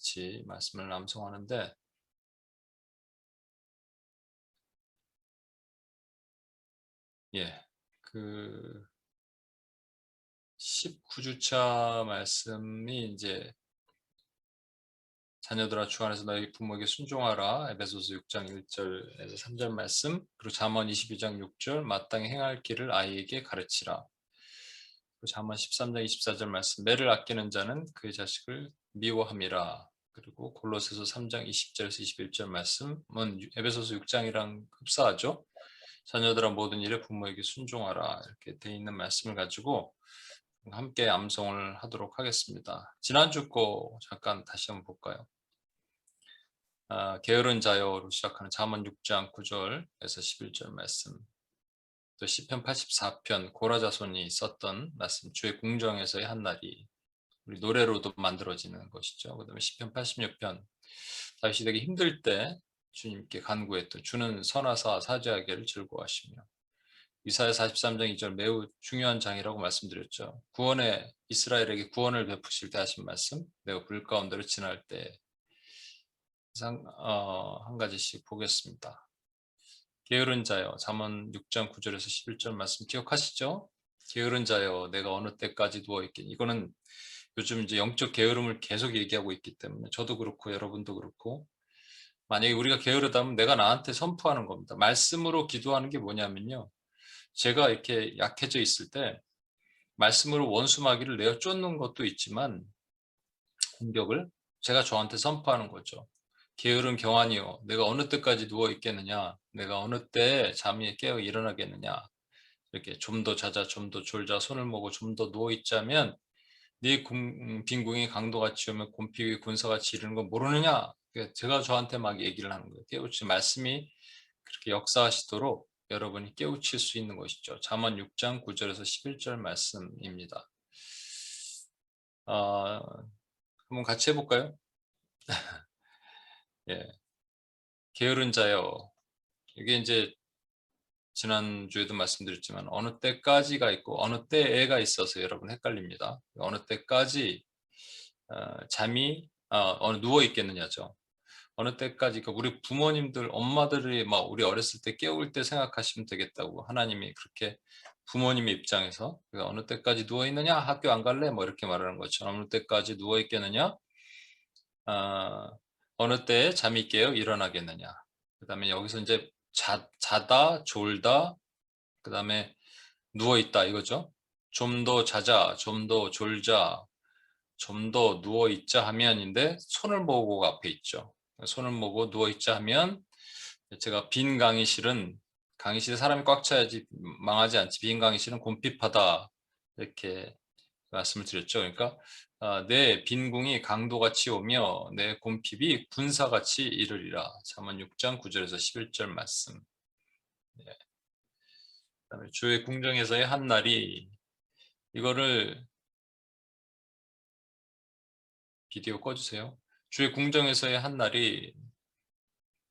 같이 말씀을 낭송하는데 그 19주차 말씀이 이제 자녀들아 주 안에서 너희 부모에게 순종하라. 에베소서 6장 1절에서 3절 말씀, 그리고 잠언 22장 6절 마땅히 행할 길을 아이에게 가르치라. 그리고 잠언 13장 24절 말씀, 매를 아끼는 자는 그의 자식을 미워함이라. 그리고 골로새서 3장 20절에서 21절 말씀은 에베소서 6장이랑 흡사하죠. 자녀들아 모든 일에 부모에게 순종하라 이렇게 돼 있는 말씀을 가지고 함께 암송을 하도록 하겠습니다. 지난주 거 잠깐 다시 한번 볼까요? 게으른 자여로 시작하는 잠언 6장 9절에서 11절 말씀, 또 시편 84편 고라자손이 썼던 말씀, 주의 궁정에서의 한날이 우리 노래로도 만들어지는 것이죠. 그 다음에 시편 86편 다윗에게 힘들 때 주님께 간구했던 주는 선하사 사죄하기를 즐거워하시며, 이사야 43장 2절 매우 중요한 장이라고 말씀드렸죠. 이스라엘에게 구원을 베푸실 때 하신 말씀, 내가 불 가운데로 지날 때 한 가지씩 보겠습니다. 게으른 자여, 잠언 6장 9절에서 11절 말씀 기억하시죠? 게으른 자여, 내가 어느 때까지 누워있겠니? 이거는 요즘 이제 영적 게으름을 계속 얘기하고 있기 때문에 저도 그렇고 여러분도 그렇고, 만약에 우리가 게으르다면 내가 나한테 선포하는 겁니다. 말씀으로 기도하는 게 뭐냐면요, 제가 이렇게 약해져 있을 때 말씀으로 원수마귀를 내어 쫓는 것도 있지만 공격을 제가 저한테 선포하는 거죠. 게으른 경환이요, 내가 어느 때까지 누워 있겠느냐? 내가 어느 때 잠이 깨어 일어나겠느냐? 이렇게 좀 더 자자, 좀 더 졸자, 손을 모고 좀 더 누워 있자면 네 빈궁이 강도같이 오면 곰피 군사같이 이르는 거 모르느냐? 제가 저한테 막 얘기를 하는 거예요. 깨우치 말씀이 그렇게 역사하시도록 여러분이 깨우칠 수 있는 것이죠. 잠언 6장 9절에서 11절 말씀입니다. 한번 같이 해볼까요? 예, 게으른 자여. 이게 이제 지난주에도 말씀드렸지만 어느 때까지가 있고 어느 때에가 있어서 여러분 헷갈립니다. 어느 때까지 잠이 누워 있겠느냐죠. 어느 때까지, 그러니까 우리 부모님들, 엄마들이 막 우리 어렸을 때 깨울 때 생각하시면 되겠다고 하나님이 그렇게 부모님의 입장에서 어느 때까지 누워 있느냐, 학교 안 갈래, 뭐 이렇게 말하는 것처럼 어느 때까지 누워 있겠느냐, 어느 때에 잠이 깨어 일어나겠느냐. 그 다음에 여기서 이제 자다, 졸다, 그 다음에 누워 있다 이거죠. 좀 더 자자, 좀 더 졸자, 좀 더 누워 있자 하면인데 손을 모으고 앞에 있죠. 손을 모으고 누워 있자 하면, 제가 빈 강의실은, 강의실에 사람이 꽉 차야지 망하지 않지, 빈 강의실은 곰핍하다 이렇게 말씀을 드렸죠. 그러니까 내 빈궁이 강도같이 오며 내 곰핍이 군사같이 이르리라. 잠언 6장 9절에서 11절 말씀. 그다음에 주의 궁정에서의 한 날이, 이거를 비디오 꺼주세요. 주의 궁정에서의 한 날이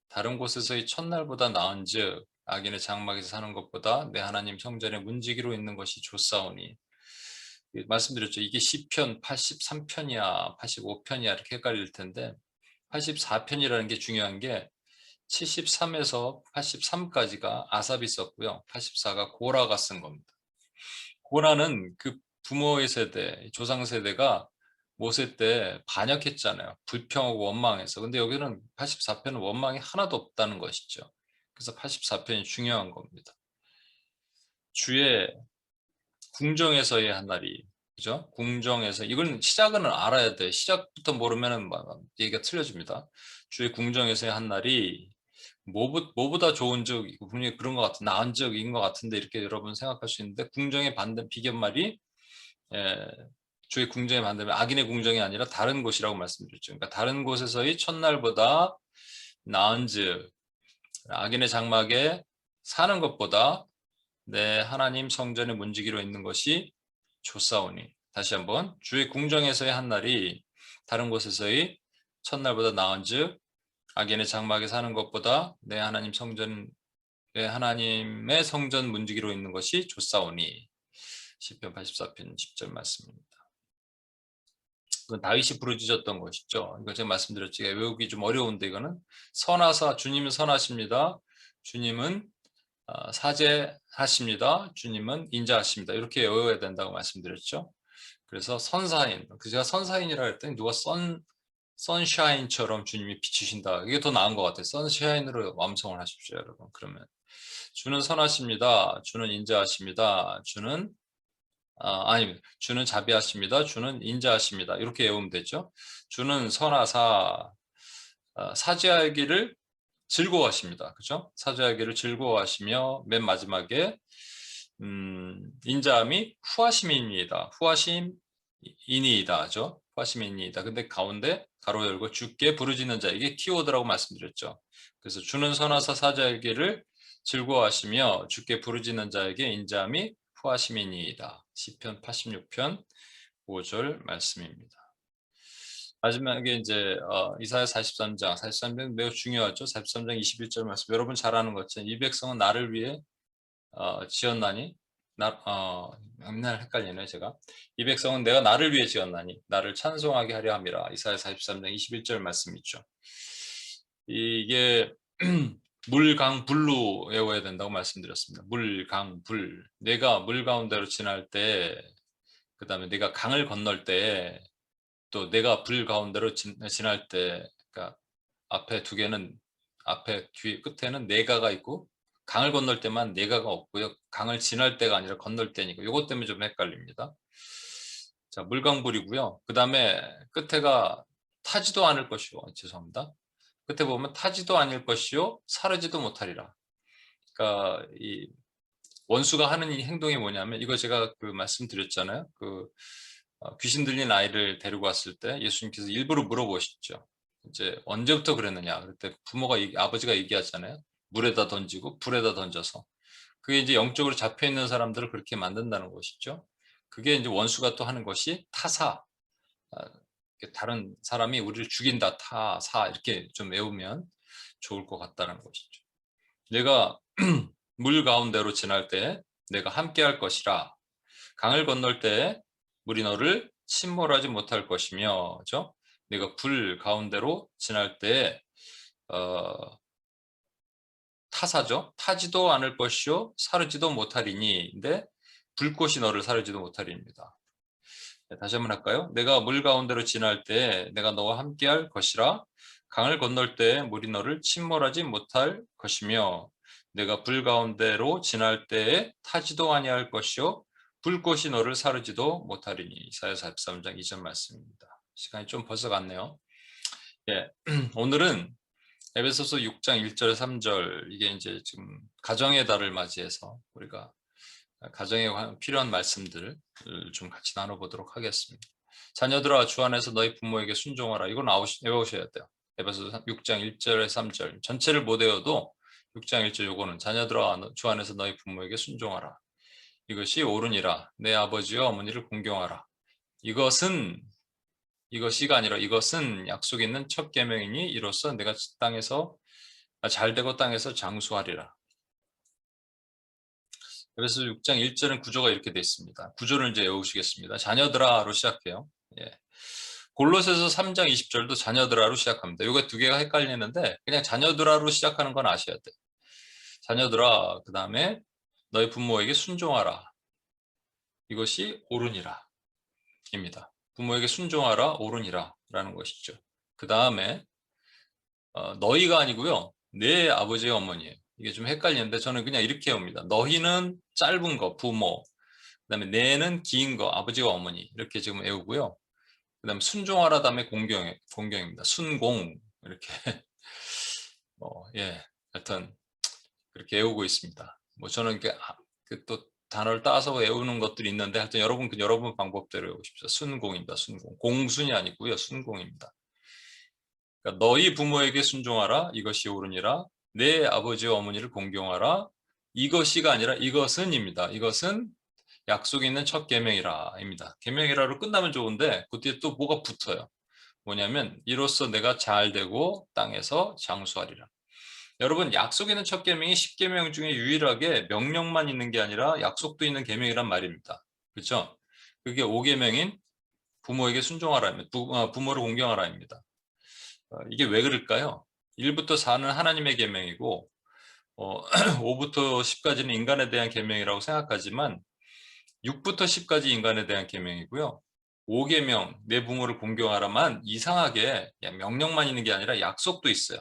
다른 곳에서의 첫날보다 나은즉 악인의 장막에서 사는 것보다 내 하나님 성전에 문지기로 있는 것이 좋사오니. 말씀드렸죠. 이게 시편 83편이야 85편이야 이렇게 헷갈릴 텐데 84편이라는 게 중요한 게 73에서 83까지가 아삽이 썼고요. 84가 고라가 쓴 겁니다. 고라는 그 부모의 세대, 조상 세대가 모세 때 반역했잖아요. 불평하고 원망해서. 근데 여기는 84편은 원망이 하나도 없다는 것이죠. 그래서 84편이 중요한 겁니다. 주의 궁정에서의 한 날이, 그죠? 궁정에서, 이건 시작은 알아야 돼. 시작부터 모르면 얘기가 틀려집니다. 주의 궁정에서의 한 날이 뭐보다 좋은 즉, 분명히 그런 것 같은, 나은 즉인 것 같은데 이렇게 여러분 생각할 수 있는데, 궁정의 비견말이 주의 궁정의 반대면 악인의 궁정이 아니라 다른 곳이라고 말씀드렸죠. 그러니까 다른 곳에서의 첫날보다 나은 즉 악인의 장막에 사는 것보다 내 하나님 성전에 문지기로 있는 것이 좋사오니. 다시 한번, 주의 궁정에서의 한 날이 다른 곳에서의 첫날보다 나은즉 악인의 장막에 사는 것보다 내 하나님 하나님의 성전 문지기로 있는 것이 좋사오니. 시편 84편 10절 말씀입니다. 그건 다윗이 부르짖었던 것이죠. 이거 제가 말씀드렸죠. 외우기 좀 어려운데 이거는 선하사 주님은 선하십니다. 주님은 사죄하십니다. 주님은 인자하십니다. 이렇게 외워야 된다고 말씀드렸죠. 그래서 선사인, 제가 선사인이라 했더니 누가 선샤인처럼 주님이 비추신다. 이게 더 나은 것 같아요. 선샤인으로 완성을 하십시오, 여러분. 그러면 주는 선하십니다. 주는 인자하십니다. 주는 아닙니다. 주는 자비하십니다. 주는 인자하십니다. 이렇게 외우면 되죠. 주는 선하사 사죄하기를 즐거워하십니다. 그죠? 사죄하기를 즐거워하시며 맨 마지막에 인자함이 후하심이니이다. 후하심이니이다죠. 후하심이니이다. 근데 가운데 가로 열고 주께 부르짖는 자, 이게 키워드라고 말씀드렸죠. 그래서 주는 선하사 사죄하기를 즐거워하시며 주께 부르짖는 자에게 인자함이 후하심이니이다. 시편 86편 5절 말씀입니다. 마지막에 이제 이사야 43장 매우 중요하죠. 43장 21절 말씀. 여러분 잘 아는 것처럼 이 백성은 나를 위해 지었나니 맨날 헷갈리네 제가. 이 백성은 내가 나를 위해 지었나니 나를 찬송하게 하려 함이라. 이사야 43장 21절 말씀 있죠. 이게 물강불로 외워야 된다고 말씀드렸습니다. 물강불. 내가 물 가운데로 지날 때, 그 다음에 내가 강을 건널 때, 또 내가 불 가운데로 지날 때, 그러니까 앞에 두 개는 앞에 뒤 끝에는 내가가 있고 강을 건널 때만 내가가 없고요. 강을 지날 때가 아니라 건널 때니까 이것 때문에 좀 헷갈립니다. 자, 물강불이고요. 그 다음에 끝에가 타지도 않을 것이요. 죄송합니다. 끝에 보면 타지도 않을 것이요 사르지도 못하리라. 그러니까 이 원수가 하는 이 행동이 뭐냐면 이거 제가 그 말씀드렸잖아요. 귀신 들린 아이를 데리고 왔을 때 예수님께서 일부러 물어보시죠. 이제 언제부터 그랬느냐. 그때 아버지가 얘기하잖아요. 물에다 던지고 불에다 던져서. 그게 이제 영적으로 잡혀 있는 사람들을 그렇게 만든다는 것이죠. 그게 이제 원수가 또 하는 것이 타사. 다른 사람이 우리를 죽인다, 타사 이렇게 좀 외우면 좋을 것 같다는 것이죠. 내가 물 가운데로 지날 때 내가 함께 할 것이라. 강을 건널 때 물이 너를 침몰하지 못할 것이며, 그죠? 내가 불 가운데로 지날 때 타사죠. 타지도 않을 것이요 사르지도 못하리니. 근데 불꽃이 너를 사르지도 못하리입니다. 다시 한번 할까요? 내가 물 가운데로 지날 때 내가 너와 함께할 것이라. 강을 건널 때 물이 너를 침몰하지 못할 것이며 내가 불 가운데로 지날 때에 타지도 아니할 것이요 불꽃이 너를 사르지도 못하리니. 이사야 43장 2절 말씀입니다. 시간이 좀 벌써 갔네요. 예, 오늘은 에베소서 6장 1절 3절 이게 이제 지금 가정의 달을 맞이해서 우리가 가정에 필요한 말씀들을 좀 같이 나눠보도록 하겠습니다. 자녀들아 주 안에서 너희 부모에게 순종하라. 이건 외우셔야 돼요. 에베소서 6장 1절에 3절 전체를 못 외워도 6장 1절 요거는 자녀들아 주 안에서 너희 부모에게 순종하라. 이것이 옳으니라. 내 아버지와 어머니를 공경하라. 이것이가 아니라 이것은 약속 있는 첫 계명이니 이로써 내가 땅에서 잘되고 땅에서 장수하리라. 그래서 6장 1절은 구조가 이렇게 되어 있습니다. 구조를 이제 외우시겠습니다. 자녀들아로 시작해요. 예. 골로새서 3장 20절도 자녀들아로 시작합니다. 이게 두 개가 헷갈리는데 그냥 자녀들아로 시작하는 건 아셔야 돼요. 자녀들아, 그 다음에 너희 부모에게 순종하라. 이것이 옳으니라 입니다. 부모에게 순종하라, 옳으니라 라는 것이죠. 그 다음에 너희가 아니고요. 내 아버지와 어머니예요. 이게 좀 헷갈리는데 저는 그냥 이렇게 옵니다. 너희는 짧은 거, 부모. 그 다음에 내는 긴 거, 아버지와 어머니. 이렇게 지금 외우고요. 그 다음에 순종하라 다음에 공경입니다. 순공. 이렇게. 예. 하여튼, 그렇게 외우고 있습니다. 저는 이렇게 또 단어를 따서 외우는 것들이 있는데 하여튼 여러분 방법대로 외우십시오. 순공입니다. 순공. 공순이 아니고요. 순공입니다. 그러니까 너희 부모에게 순종하라. 이것이 옳으니라. 내 아버지와 어머니를 공경하라. 이것이가 아니라 이것은입니다. 이것은 약속 있는 첫 계명이라입니다. 계명이라로 끝나면 좋은데 그 뒤에 또 뭐가 붙어요. 뭐냐면 이로써 내가 잘되고 땅에서 장수하리라. 여러분 약속 있는 첫 계명이 10계명 중에 유일하게 명령만 있는 게 아니라 약속도 있는 계명이란 말입니다. 그렇죠? 그게 5계명인 부모에게 순종하라입니다. 부모를 공경하라입니다. 이게 왜 그럴까요? 1부터 4는 하나님의 계명이고 5부터 10까지는 인간에 대한 계명이라고 생각하지만 6부터 10까지 인간에 대한 계명이고요. 5계명 내 부모를 공경하라만 이상하게 명령만 있는 게 아니라 약속도 있어요.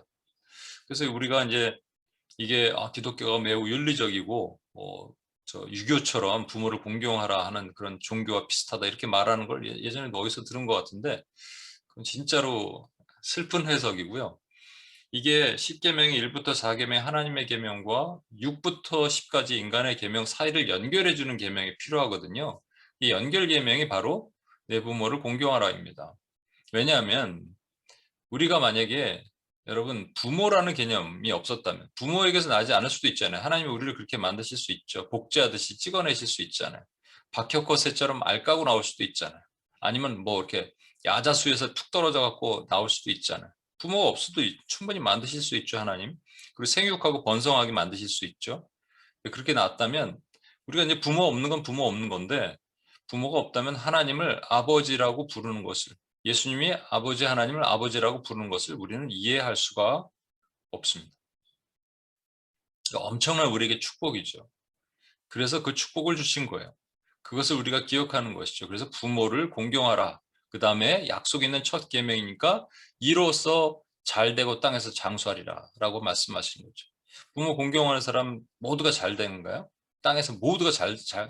그래서 우리가 이제 이게 기독교가 매우 윤리적이고 유교처럼 부모를 공경하라 하는 그런 종교와 비슷하다 이렇게 말하는 걸 예전에 어디서 들은 것 같은데 그건 진짜로 슬픈 해석이고요. 이게 10계명의 1부터 4계명 하나님의 계명과 6부터 10까지 인간의 계명 사이를 연결해 주는 계명이 필요하거든요. 이 연결 계명이 바로 내 부모를 공경하라입니다. 왜냐하면 우리가 만약에 여러분 부모라는 개념이 없었다면 부모에게서 나지 않을 수도 있잖아요. 하나님이 우리를 그렇게 만드실 수 있죠. 복제하듯이 찍어내실 수 있잖아요. 박혁거새처럼 알 까고 나올 수도 있잖아요. 아니면 뭐 이렇게 야자수에서 툭 떨어져 갖고 나올 수도 있잖아요. 부모가 없어도 충분히 만드실 수 있죠, 하나님. 그리고 생육하고 번성하게 만드실 수 있죠. 그렇게 나왔다면 우리가 이제 부모 없는 건 부모 없는 건데 부모가 없다면 하나님을 아버지라고 부르는 것을 예수님이 아버지 하나님을 아버지라고 부르는 것을 우리는 이해할 수가 없습니다. 엄청난 우리에게 축복이죠. 그래서 그 축복을 주신 거예요. 그것을 우리가 기억하는 것이죠. 그래서 부모를 공경하라. 그 다음에 약속 있는 첫 계명이니까 이로써 잘되고 땅에서 장수하리라 라고 말씀하시는 거죠. 부모 공경하는 사람 모두가 잘 되는가요? 땅에서 모두가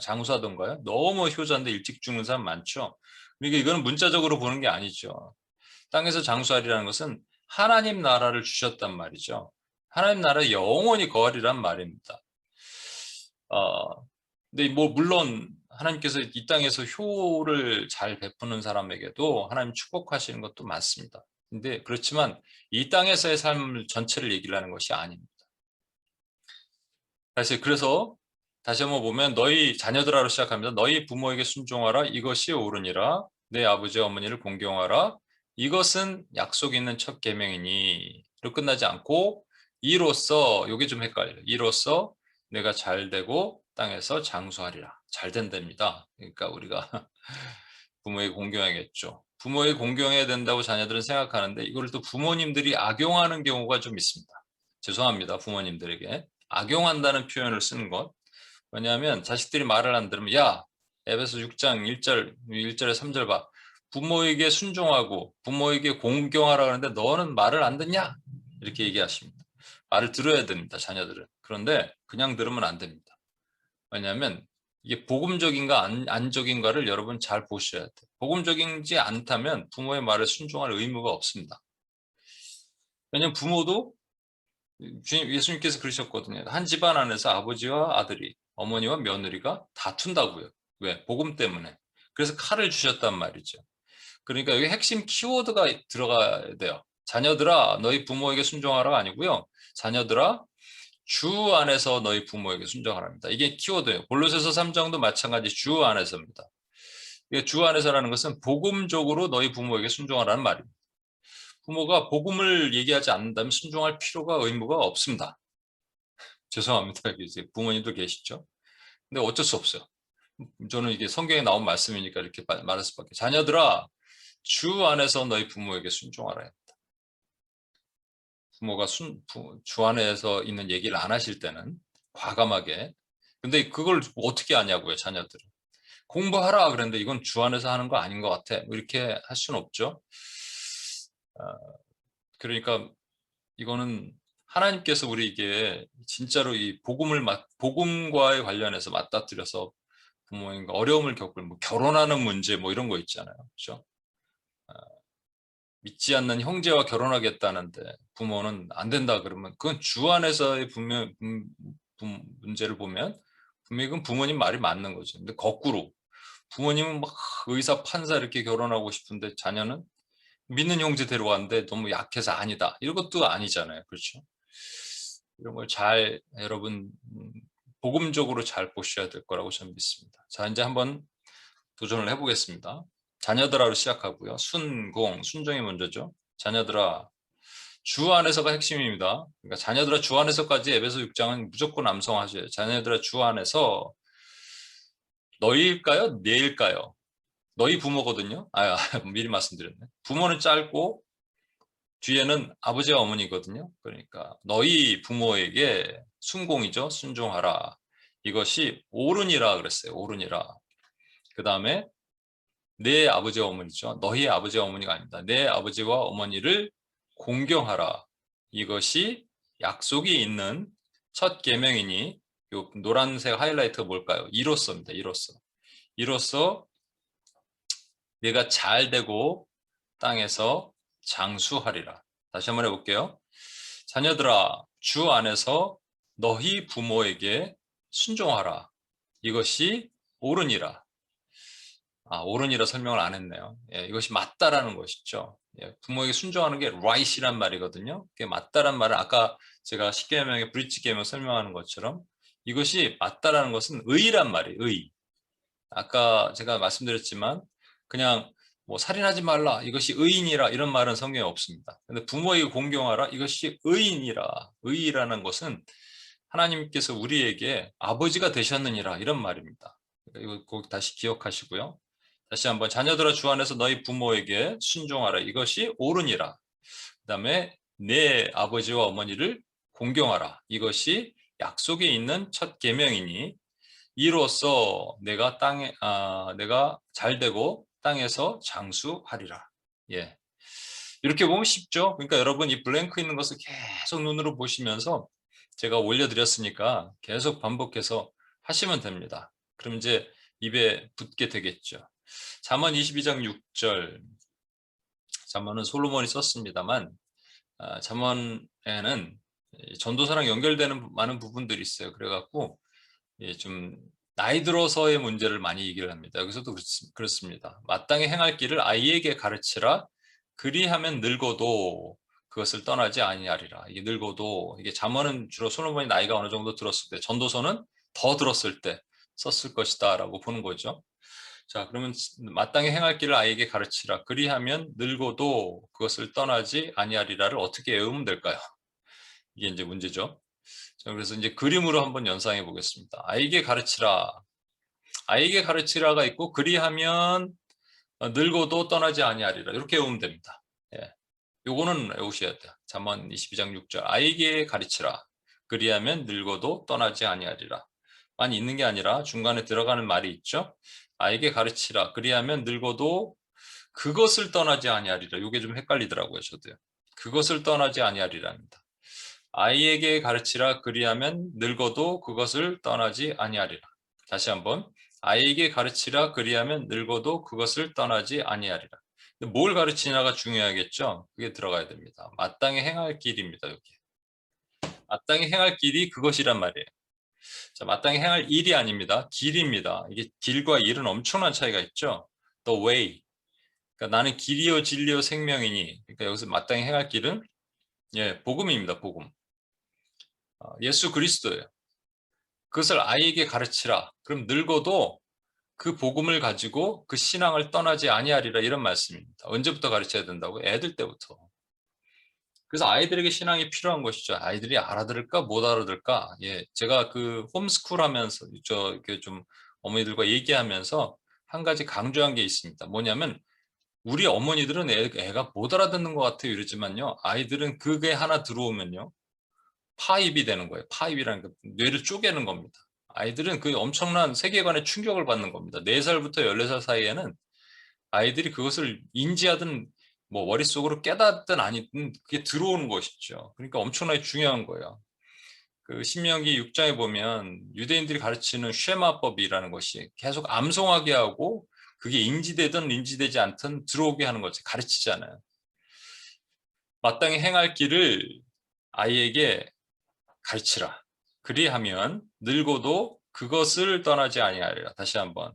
장수하던가요? 너무 효자인데 일찍 죽는 사람 많죠. 그러니까 이거는 문자적으로 보는 게 아니죠. 땅에서 장수하리라는 것은 하나님 나라를 주셨단 말이죠. 하나님 나라에 영원히 거하리란 말입니다. 근데 뭐 물론 하나님께서 이 땅에서 효를 잘 베푸는 사람에게도 하나님 축복하시는 것도 맞습니다. 근데 그렇지만 이 땅에서의 삶 전체를 얘기를 하는 것이 아닙니다. 그래서 다시 한번 보면 너희 자녀들아로 시작합니다. 너희 부모에게 순종하라. 이것이 옳으니라. 내 아버지 어머니를 공경하라. 이것은 약속 있는 첫 계명이니로 끝나지 않고 이로써 이게 좀 헷갈려요. 이로써 내가 잘되고 땅에서 장수하리라. 잘 된답니다. 그러니까 우리가 부모에게 공경해야겠죠. 부모에게 공경해야 된다고 자녀들은 생각하는데 이걸 또 부모님들이 악용하는 경우가 좀 있습니다. 죄송합니다. 부모님들에게. 악용한다는 표현을 쓰는 것. 왜냐하면 자식들이 말을 안 들으면 야 에베소 6장 1절에 3절 봐. 부모에게 순종하고 부모에게 공경하라 그러는데 너는 말을 안 듣냐? 이렇게 얘기하십니다. 말을 들어야 됩니다. 자녀들은. 그런데 그냥 들으면 안 됩니다. 왜냐하면 이게 복음적인가 안적인가를 여러분 잘 보셔야 돼요. 복음적인지 않다면 부모의 말을 순종할 의무가 없습니다. 왜냐하면 부모도 예수님께서 그러셨거든요. 한 집안 안에서 아버지와 아들이, 어머니와 며느리가 다툰다고요. 왜? 복음 때문에. 그래서 칼을 주셨단 말이죠. 그러니까 여기 핵심 키워드가 들어가야 돼요. 자녀들아, 너희 부모에게 순종하라가 아니고요. 자녀들아, 주 안에서 너희 부모에게 순종하랍니다. 이게 키워드예요. 골로새서 3장도 마찬가지 주 안에서입니다. 주 안에서라는 것은 복음적으로 너희 부모에게 순종하라는 말입니다. 부모가 복음을 얘기하지 않는다면 순종할 필요가 의무가 없습니다. 죄송합니다. 이제 부모님도 계시죠. 근데 어쩔 수 없어요. 저는 이게 성경에 나온 말씀이니까 이렇게 말할 수밖에. 자녀들아, 주 안에서 너희 부모에게 순종하라. 부모가 주 안에서 있는 얘기를 안 하실 때는 과감하게. 근데 그걸 어떻게 하냐고요, 자녀들은. 공부하라 그랬는데 이건 주 안에서 하는 거 아닌 것 같아. 뭐 이렇게 할 수는 없죠. 그러니까 이거는 하나님께서 우리에게 진짜로 이 복음과의 관련해서 맞닥뜨려서 부모님과 어려움을 겪을 뭐 결혼하는 문제 뭐 이런 거 있잖아요. 그렇죠? 믿지 않는 형제와 결혼하겠다는데 부모는 안 된다 그러면 그건 주 안에서의 문제를 보면 분명히 그건 부모님 말이 맞는 거죠. 근데 거꾸로 부모님은 막 의사 판사 이렇게 결혼하고 싶은데 자녀는 믿는 형제 데려왔는데 너무 약해서 아니다. 이런 것도 아니잖아요. 그렇죠? 이런 걸 잘 여러분 복음적으로 잘 보셔야 될 거라고 저는 믿습니다. 자, 이제 한번 도전을 해보겠습니다. 자녀들아로 시작하고요. 순종이 먼저죠. 자녀들아, 주 안에서가 핵심입니다. 그러니까 자녀들아 주 안에서까지 에베소 6장은 무조건 암송하셔야 자녀들아 주 안에서 너희일까요? 내일까요? 너희 부모거든요. 미리 말씀드렸네. 부모는 짧고 뒤에는 아버지와 어머니거든요. 그러니까 너희 부모에게 순공이죠. 순종하라. 이것이 옳으니라 그랬어요. 옳으니라. 그 다음에 내 아버지와 어머니죠. 너희 아버지와 어머니가 아닙니다. 내 아버지와 어머니를 공경하라. 이것이 약속이 있는 첫 계명이니 요 노란색 하이라이트가 뭘까요? 이로써입니다. 이로써 내가 잘 되고 땅에서 장수하리라. 다시 한번 해볼게요. 자녀들아, 주 안에서 너희 부모에게 순종하라. 이것이 옳으니라. 옳으니라 설명을 안 했네요. 예, 이것이 맞다라는 것이죠. 예, 부모에게 순종하는 게 right이란 말이거든요. 그게 맞다란 말은 아까 제가 10계명의 브릿지 계명 설명하는 것처럼 이것이 맞다라는 것은 의란 말이에요. 의. 아까 제가 말씀드렸지만 그냥 뭐 살인하지 말라 이것이 의인이라 이런 말은 성경에 없습니다. 근데 부모에게 공경하라 이것이 의인이라. 의라는 것은 하나님께서 우리에게 아버지가 되셨느니라 이런 말입니다. 이거 꼭 다시 기억하시고요. 다시 한번 자녀들아 주 안에서 너희 부모에게 순종하라 이것이 옳으니라. 그 다음에 내 아버지와 어머니를 공경하라 이것이 약속에 있는 첫 계명이니 이로써 내가 잘 되고 땅에서 장수하리라. 예. 이렇게 보면 쉽죠? 그러니까 여러분 이 블랭크 있는 것을 계속 눈으로 보시면서 제가 올려드렸으니까 계속 반복해서 하시면 됩니다. 그럼 이제 입에 붙게 되겠죠. 잠언 22장 6절. 잠언은 솔로몬이 썼습니다만 잠언에는 전도사랑 연결되는 많은 부분들이 있어요. 그래갖고 좀 나이 들어서의 문제를 많이 얘기를 합니다. 여기서도 그렇습니다. 마땅히 행할 길을 아이에게 가르치라. 그리하면 늙어도 그것을 떠나지 아니하리라. 이게 늙어도 이게 잠언은 주로 솔로몬이 나이가 어느 정도 들었을 때, 전도서는 더 들었을 때 썼을 것이다라고 보는 거죠. 자, 그러면 마땅히 행할 길을 아이에게 가르치라. 그리하면 늙어도 그것을 떠나지 아니하리라를 어떻게 외우면 될까요? 이게 이제 문제죠. 자, 그래서 이제 그림으로 한번 연상해 보겠습니다. 아이에게 가르치라. 아이에게 가르치라가 있고 그리하면 늙어도 떠나지 아니하리라. 이렇게 외우면 됩니다. 예. 요거는 외우셔야 돼요. 잠언 22장 6절. 아이에게 가르치라. 그리하면 늙어도 떠나지 아니하리라. 만 있는 게 아니라 중간에 들어가는 말이 있죠. 아이에게 가르치라. 그리하면 늙어도 그것을 떠나지 아니하리라. 요게 좀 헷갈리더라고요, 저도요. 그것을 떠나지 아니하리랍니다. 아이에게 가르치라. 그리하면 늙어도 그것을 떠나지 아니하리라. 다시 한번. 아이에게 가르치라. 그리하면 늙어도 그것을 떠나지 아니하리라. 뭘 가르치냐가 중요하겠죠. 그게 들어가야 됩니다. 마땅히 행할 길입니다. 여기. 마땅히 행할 길이 그것이란 말이에요. 자, 마땅히 행할 일이 아닙니다. 길입니다. 이게 길과 일은 엄청난 차이가 있죠. The way. 그러니까 나는 길이요 진리요 생명이니. 그러니까 여기서 마땅히 행할 길은 복음입니다. 복음. 예수 그리스도예요. 그것을 아이에게 가르치라. 그럼 늙어도 그 복음을 가지고 그 신앙을 떠나지 아니하리라 이런 말씀입니다. 언제부터 가르쳐야 된다고? 애들 때부터. 그래서 아이들에게 신앙이 필요한 것이죠. 아이들이 알아들을까 못 알아들을까? 예, 제가 그 홈스쿨 하면서 이렇게 좀 어머니들과 얘기하면서 한 가지 강조한 게 있습니다. 뭐냐면 우리 어머니들은 애가 못 알아듣는 것 같아요 이러지만요. 아이들은 그게 하나 들어오면요. 파입이 되는 거예요. 파입이라는 게 뇌를 쪼개는 겁니다. 아이들은 그 엄청난 세계관의 충격을 받는 겁니다. 4살부터 14살 사이에는 아이들이 그것을 인지하든 뭐 머릿속으로 깨닫든 아니든 그게 들어오는 것이죠. 그러니까 엄청나게 중요한 거예요. 그 신명기 6장에 보면 유대인들이 가르치는 쉐마법이라는 것이 계속 암송하게 하고 그게 인지되든 인지되지 않든 들어오게 하는 것을 가르치잖아요. 마땅히 행할 길을 아이에게 가르치라. 그리하면 늙어도 그것을 떠나지 아니하리라. 다시 한번.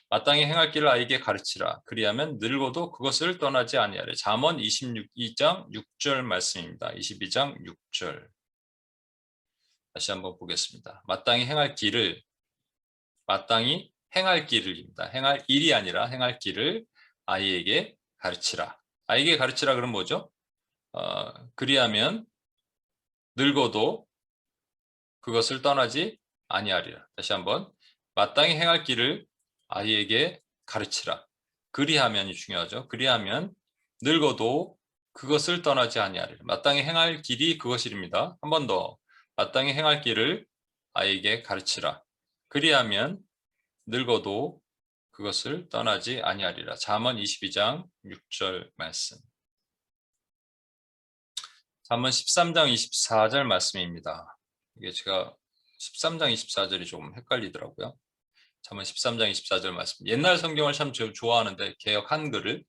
마땅히 행할 길을 아이에게 가르치라. 그리하면 늙어도 그것을 떠나지 아니하리라. 잠언 22장 6절 말씀입니다. 22장 6절. 다시 한번 보겠습니다. 마땅히 행할 길을 입니다. 행할 일이 아니라 행할 길을 아이에게 가르치라. 아이에게 가르치라 그러면 뭐죠? 그리하면 늙어도 그것을 떠나지 아니하리라. 다시 한번 마땅히 행할 길을 아이에게 가르치라. 그리하면이 중요하죠. 그리하면 늙어도 그것을 떠나지 아니하리라. 마땅히 행할 길이 그것이랍니다. 한 번 더. 마땅히 행할 길을 아이에게 가르치라. 그리하면 늙어도 그것을 떠나지 아니하리라. 잠언 22장 6절 말씀. 잠언 13장 24절 말씀입니다. 이게 제가 13장 24절이 조금 헷갈리더라고요. 잠언 13장 24절 말씀. 옛날 성경을 참 좋아하는데 개역 한글을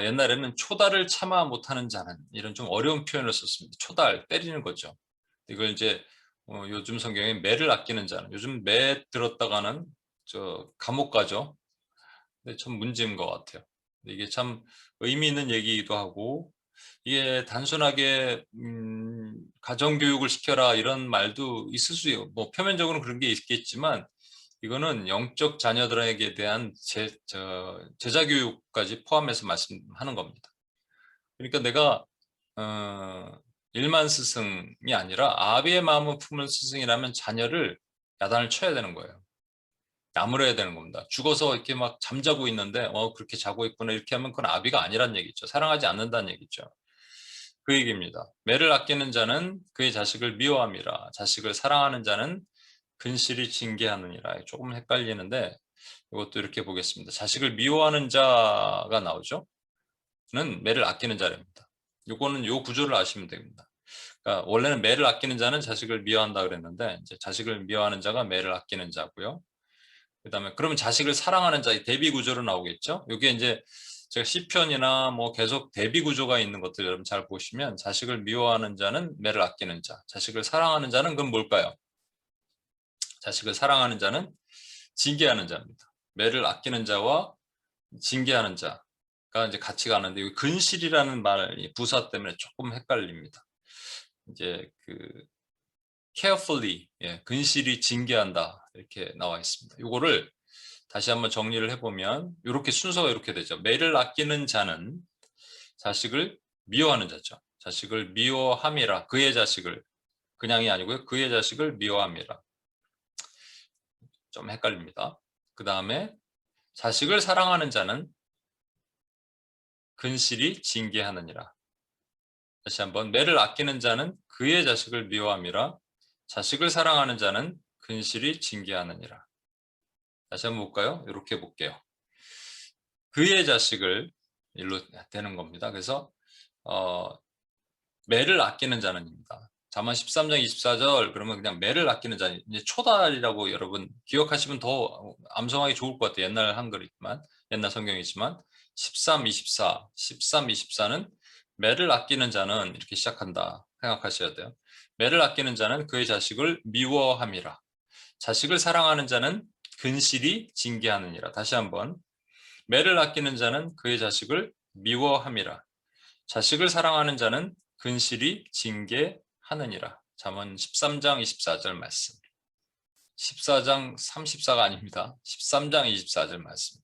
옛날에는 초달을 참아 못하는 자는 이런 좀 어려운 표현을 썼습니다. 초달, 때리는 거죠. 이걸 이제 요즘 성경에 매를 아끼는 자는, 요즘 매 들었다가는 감옥 가죠. 근데 참 문제인 것 같아요. 이게 참 의미 있는 얘기이기도 하고, 이게 단순하게 가정교육을 시켜라 이런 말도 있을 수 있고, 뭐 표면적으로는 그런 게 있겠지만 이거는 영적 자녀들에게 대한 제자 교육까지 포함해서 말씀하는 겁니다. 그러니까 내가 일만 스승이 아니라 아비의 마음을 품은 스승이라면 자녀를 야단을 쳐야 되는 거예요. 나무라야 되는 겁니다. 죽어서 이렇게 막 잠자고 있는데 그렇게 자고 있구나 이렇게 하면 그건 아비가 아니란 얘기죠. 사랑하지 않는다는 얘기죠. 그 얘기입니다. 매를 아끼는 자는 그의 자식을 미워함이라. 자식을 사랑하는 자는 근실이 징계하느니라. 조금 헷갈리는데 이것도 이렇게 보겠습니다. 자식을 미워하는 자가 나오죠. 는 매를 아끼는 자랍니다. 요거는 요 구조를 아시면 됩니다. 그러니까 원래는 매를 아끼는 자는 자식을 미워한다 그랬는데 이제 자식을 미워하는 자가 매를 아끼는 자고요. 그다음에 그러면 자식을 사랑하는 자의 대비 구조로 나오겠죠. 이게 이제 제가 시편이나 뭐 계속 대비 구조가 있는 것들 여러분 잘 보시면 자식을 미워하는 자는 매를 아끼는 자, 자식을 사랑하는 자는 그건 뭘까요? 자식을 사랑하는 자는 징계하는 자입니다. 매를 아끼는 자와 징계하는 자가 이제 같이 가는데 이 근실이라는 말이 부사 때문에 조금 헷갈립니다. 이제 carefully, 근실이 징계한다 이렇게 나와 있습니다. 이거를 다시 한번 정리를 해보면 이렇게 순서가 이렇게 되죠. 매를 아끼는 자는 자식을 미워하는 자죠. 자식을 미워함이라. 그의 자식을, 그냥이 아니고요. 그의 자식을 미워함이라. 좀 헷갈립니다. 그 다음에 자식을 사랑하는 자는 근실이 징계하느니라. 다시 한번 매를 아끼는 자는 그의 자식을 미워함이라. 자식을 사랑하는 자는 근실이 징계하느니라. 다시 한번 볼까요? 이렇게 볼게요. 그의 자식을 일로 되는 겁니다. 그래서 매를 아끼는 자는입니다. 잠언 13장 24절 그러면 그냥 매를 아끼는 자, 이제 초달이라고 여러분 기억하시면 더 암송하기 좋을 것 같아요. 옛날 한글이지만, 옛날 성경이지만 13, 24, 13, 24는 매를 아끼는 자는 이렇게 시작한다 생각하셔야 돼요. 매를 아끼는 자는 그의 자식을 미워함이라. 자식을 사랑하는 자는 근실이 징계하느니라. 다시 한번 매를 아끼는 자는 그의 자식을 미워함이라. 자식을 사랑하는 자는 근실이 징계하느니라. 잠언 13장 24절 말씀. 14장 34가 아닙니다. 13장 24절 말씀.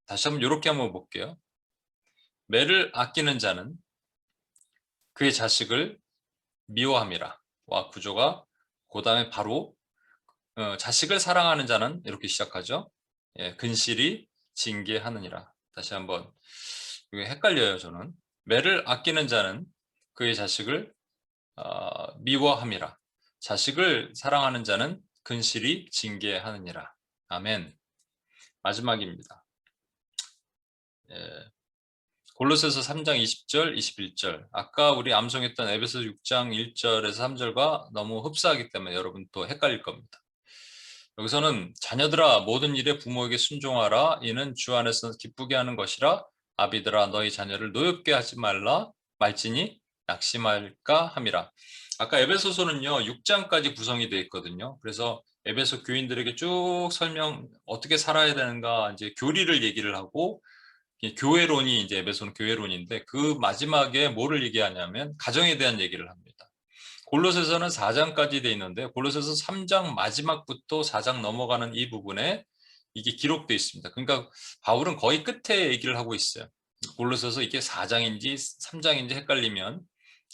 다시 한번 이렇게 한번 볼게요. 매를 아끼는 자는 그의 자식을 미워함이라. 와, 구조가 그 다음에 바로 자식을 사랑하는 자는 이렇게 시작하죠. 근실이 징계하느니라. 다시 한번 이게 헷갈려요. 저는 매를 아끼는 자는 그의 자식을 미워함이라. 자식을 사랑하는 자는 근실이 징계하느니라. 아멘. 마지막입니다. 골로새서 3장 20절, 21절. 아까 우리 암송했던 에베소 6장 1절에서 3절과 너무 흡사하기 때문에 여러분 또 헷갈릴 겁니다. 여기서는 자녀들아 모든 일에 부모에게 순종하라. 이는 주 안에서 기쁘게 하는 것이라. 아비들아 너희 자녀를 노엽게 하지 말라. 말지니 낙심할까 함이라. 아까 에베소서는요 6장까지 구성이 되어 있거든요. 그래서 에베소 교인들에게 쭉 설명 어떻게 살아야 되는가 이제 교리를 얘기를 하고 교회론이 이제 에베소는 교회론인데 그 마지막에 뭐를 얘기하냐면 가정에 대한 얘기를 합니다. 골로새서는 4장까지 돼 있는데 골로새서 3장 마지막부터 4장 넘어가는 이 부분에 이게 기록되어 있습니다. 그러니까 바울은 거의 끝에 얘기를 하고 있어요. 골로새서 이게 4장인지 3장인지 헷갈리면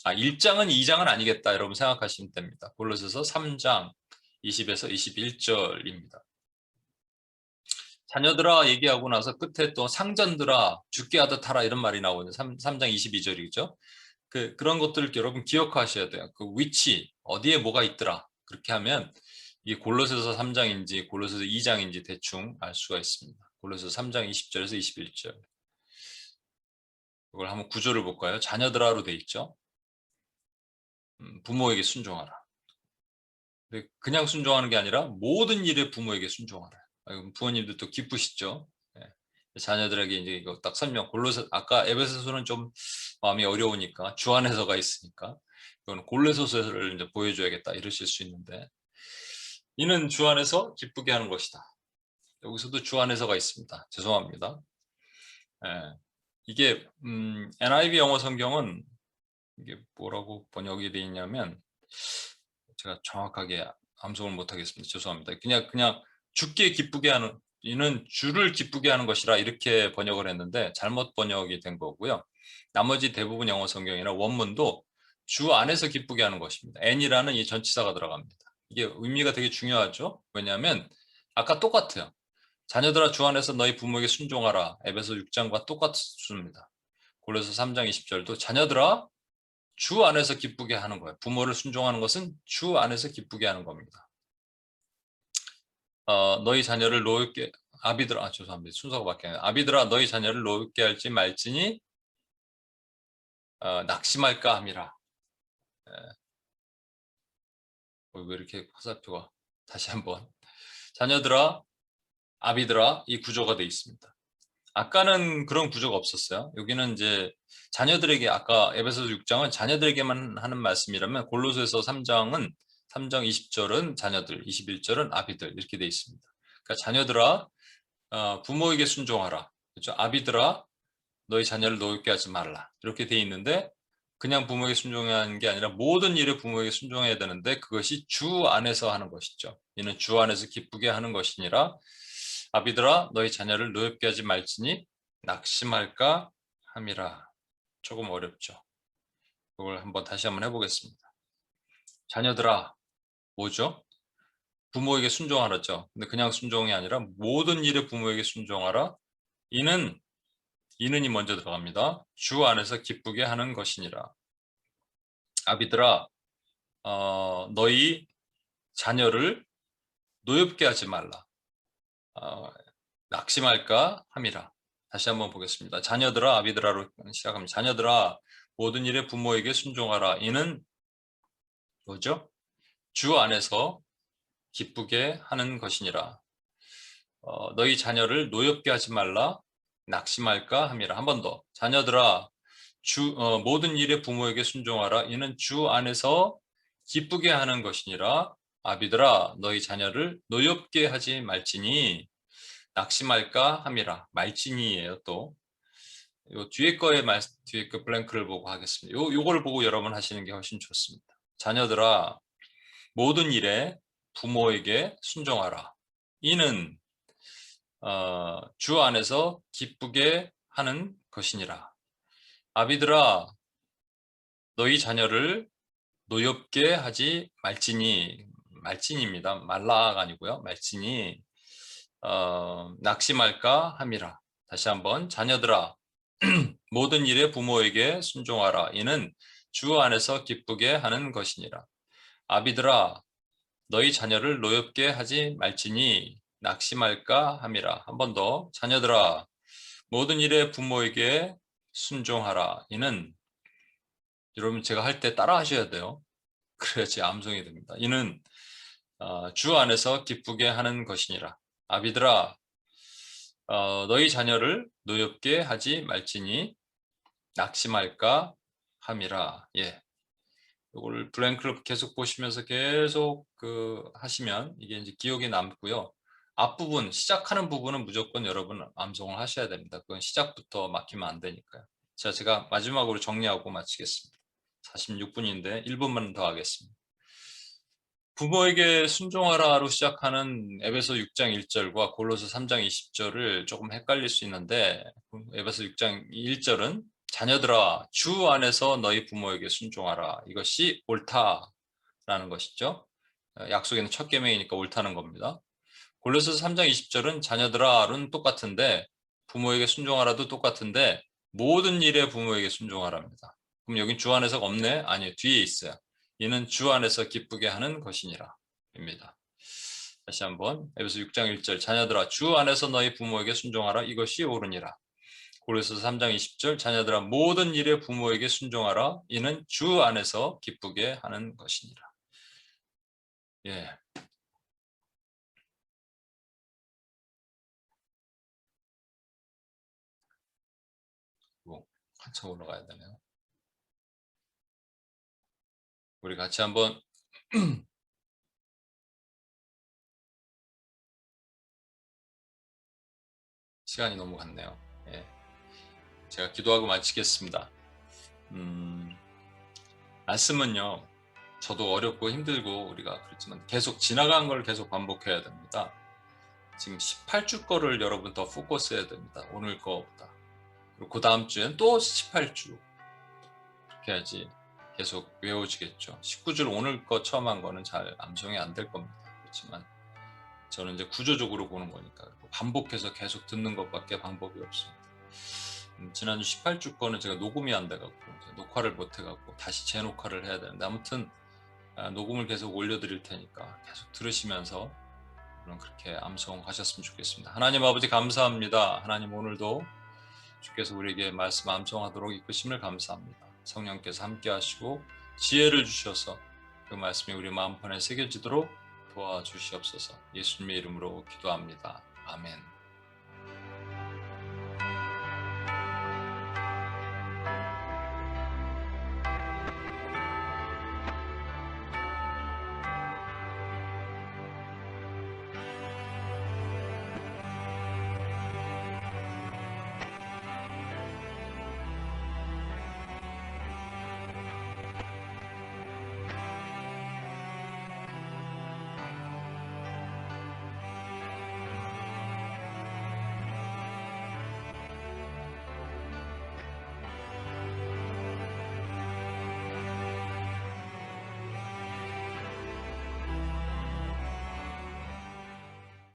1장은 2장은 아니겠다 여러분 생각하시면 됩니다. 골로새서 3장 20에서 21절입니다. 자녀들아 얘기하고 나서 끝에 또 상전들아 죽게 하듯 하라 이런 말이 나오거든요. 3장 22절이죠. 그런 것들을 여러분 기억하셔야 돼요. 그 위치, 어디에 뭐가 있더라. 그렇게 하면 이게 골로새서 3장인지 골로새서 2장인지 대충 알 수가 있습니다. 골로새서 3장 20절에서 21절. 이걸 한번 구조를 볼까요? 자녀들아로 돼 있죠. 부모에게 순종하라. 그냥 순종하는 게 아니라 모든 일에 부모에게 순종하라. 부모님들도 기쁘시죠? 네. 자녀들에게 이제 이거 딱 설명. 골로새 아까 에베소서는 좀 마음이 어려우니까 주 안에서가 있으니까 이건 골로새서를 이제 보여줘야겠다 이러실 수 있는데 이는 주 안에서 기쁘게 하는 것이다. 여기서도 주 안에서가 있습니다. 죄송합니다. 네. 이게 NIV 영어 성경은 이게 뭐라고 번역이 되어 있냐면 제가 정확하게 암송을 못 하겠습니다. 죄송합니다. 그냥 주께 기쁘게 하는 이는 주를 기쁘게 하는 것이라 이렇게 번역을 했는데 잘못 번역이 된 거고요. 나머지 대부분 영어 성경이나 원문도 주 안에서 기쁘게 하는 것입니다. n이라는 이 전치사가 들어갑니다. 이게 의미가 되게 중요하죠. 왜냐하면 아까 똑같아요. 자녀들아 주 안에서 너희 부모에게 순종하라. 에베소 6장과 똑같습니다. 골로새 3장 20절도 자녀들아 주 안에서 기쁘게 하는 거예요. 부모를 순종하는 것은 주 안에서 기쁘게 하는 겁니다. 너희 자녀를 노엽게 아비들아 죄송합니다. 순서가 바뀌어요. 아비들아 너희 자녀를 노엽게 할지 말지니 낙심할까 함이라. 왜 이렇게 화살표가 다시 한번 자녀들아 아비들아 이 구조가 되어 있습니다. 아까는 그런 구조가 없었어요. 여기는 이제 자녀들에게 아까 에베소서 6장은 자녀들에게만 하는 말씀이라면 골로새서 3장은 3장 20절은 자녀들, 21절은 아비들 이렇게 되어 있습니다. 그러니까 자녀들아 부모에게 순종하라. 그렇죠? 아비들아 너희 자녀를 노엽게 하지 말라. 이렇게 되어 있는데 그냥 부모에게 순종하는 게 아니라 모든 일에 부모에게 순종해야 되는데 그것이 주 안에서 하는 것이죠. 이는 주 안에서 기쁘게 하는 것이니라. 아비들아 너희 자녀를 노엽게 하지 말지니 낙심할까 함이라. 조금 어렵죠. 그걸 다시 한번 해보겠습니다. 자녀들아 뭐죠? 부모에게 순종하라죠. 근데 그냥 순종이 아니라 모든 일에 부모에게 순종하라. 이는이 먼저 들어갑니다. 주 안에서 기쁘게 하는 것이니라. 아비들아 너희 자녀를 노엽게 하지 말라. 낙심할까 함이라. 다시 한번 보겠습니다. 자녀들아 아비들아로 시작합니다. 자녀들아 모든 일에 부모에게 순종하라. 이는 뭐죠? 주 안에서 기쁘게 하는 것이니라. 너희 자녀를 노엽게 하지 말라. 낙심할까 함이라. 한 번 더. 자녀들아 모든 일에 부모에게 순종하라. 이는 주 안에서 기쁘게 하는 것이니라. 아비들아 너희 자녀를 노엽게 하지 말지니 낙심할까 함이라. 말지니예요. 또 요 뒤에 뒤에 거 블랭크를 보고 하겠습니다. 요거를 보고 여러분 하시는 게 훨씬 좋습니다. 자녀들아 모든 일에 부모에게 순종하라. 이는 주 안에서 기쁘게 하는 것이니라. 아비들아 너희 자녀를 노엽게 하지 말지니입니다. 말라가 아니고요. 말지니 낙심할까 함이라. 다시 한번 자녀들아 모든 일에 부모에게 순종하라. 이는 주 안에서 기쁘게 하는 것이니라. 아비들아 너희 자녀를 노엽게 하지 말지니 낙심할까 함이라. 한 번 더 자녀들아 모든 일에 부모에게 순종하라. 이는 여러분 제가 할 때 따라 하셔야 돼요. 그래야지 암송이 됩니다. 이는 주 안에서 기쁘게 하는 것이니라. 아비들아 너희 자녀를 노엽게 하지 말지니 낙심할까 함이라. 예. 이걸 블랭크를 계속 보시면서 계속 하시면 이게 이제 기억에 남고요. 앞부분 시작하는 부분은 무조건 여러분 암송을 하셔야 됩니다. 그건 시작부터 막히면 안 되니까요. 자, 제가 마지막으로 정리하고 마치겠습니다. 46분인데 1분만 더 하겠습니다. 부모에게 순종하라로 시작하는 에베소 6장 1절과 골로새 3장 20절을 조금 헷갈릴 수 있는데 에베소 6장 1절은 자녀들아 주 안에서 너희 부모에게 순종하라. 이것이 옳다라는 것이죠. 약속에는 첫 계명이니까 옳다는 겁니다. 골로새서 3장 20절은 자녀들아는 똑같은데 부모에게 순종하라도 똑같은데 모든 일에 부모에게 순종하랍니다. 그럼 여긴 주 안에서가 없네? 아니요. 뒤에 있어요. 이는 주 안에서 기쁘게 하는 것이니라 입니다. 다시 한번 에베소 6장 1절 자녀들아 주 안에서 너희 부모에게 순종하라 이것이 옳으니라. 골로새서 3장 20절 자녀들아 모든 일에 부모에게 순종하라 이는 주 안에서 기쁘게 하는 것이니라. 예. 한참 올라가야 되네요. 우리 같이 한번 시간이 너무 갔네요. 예. 제가 기도하고 마치겠습니다. 말씀은요. 저도 어렵고 힘들고 우리가 그렇지만 계속 지나간 걸 계속 반복해야 됩니다. 지금 18주 거를 여러분 더 포커스해야 됩니다. 오늘 거보다. 그리고 그 다음 주엔 또 18주. 그렇게 해야지 계속 외워지겠죠. 19주를 오늘 거 처음 한 거는 잘 암송이 안 될 겁니다. 그렇지만 저는 이제 구조적으로 보는 거니까 반복해서 계속 듣는 것밖에 방법이 없습니다. 지난주 18주 거는 제가 녹음이 안 돼갖고 녹화를 못 해갖고 다시 재녹화를 해야 되는데 아무튼 녹음을 계속 올려드릴 테니까 계속 들으시면서 그렇게 암송하셨으면 좋겠습니다. 하나님 아버지 감사합니다. 하나님 오늘도 주께서 우리에게 말씀 암송하도록 이끄심을 감사합니다. 성령께서 함께 하시고 지혜를 주셔서 그 말씀이 우리 마음판에 새겨지도록 도와주시옵소서. 예수님의 이름으로 기도합니다. 아멘.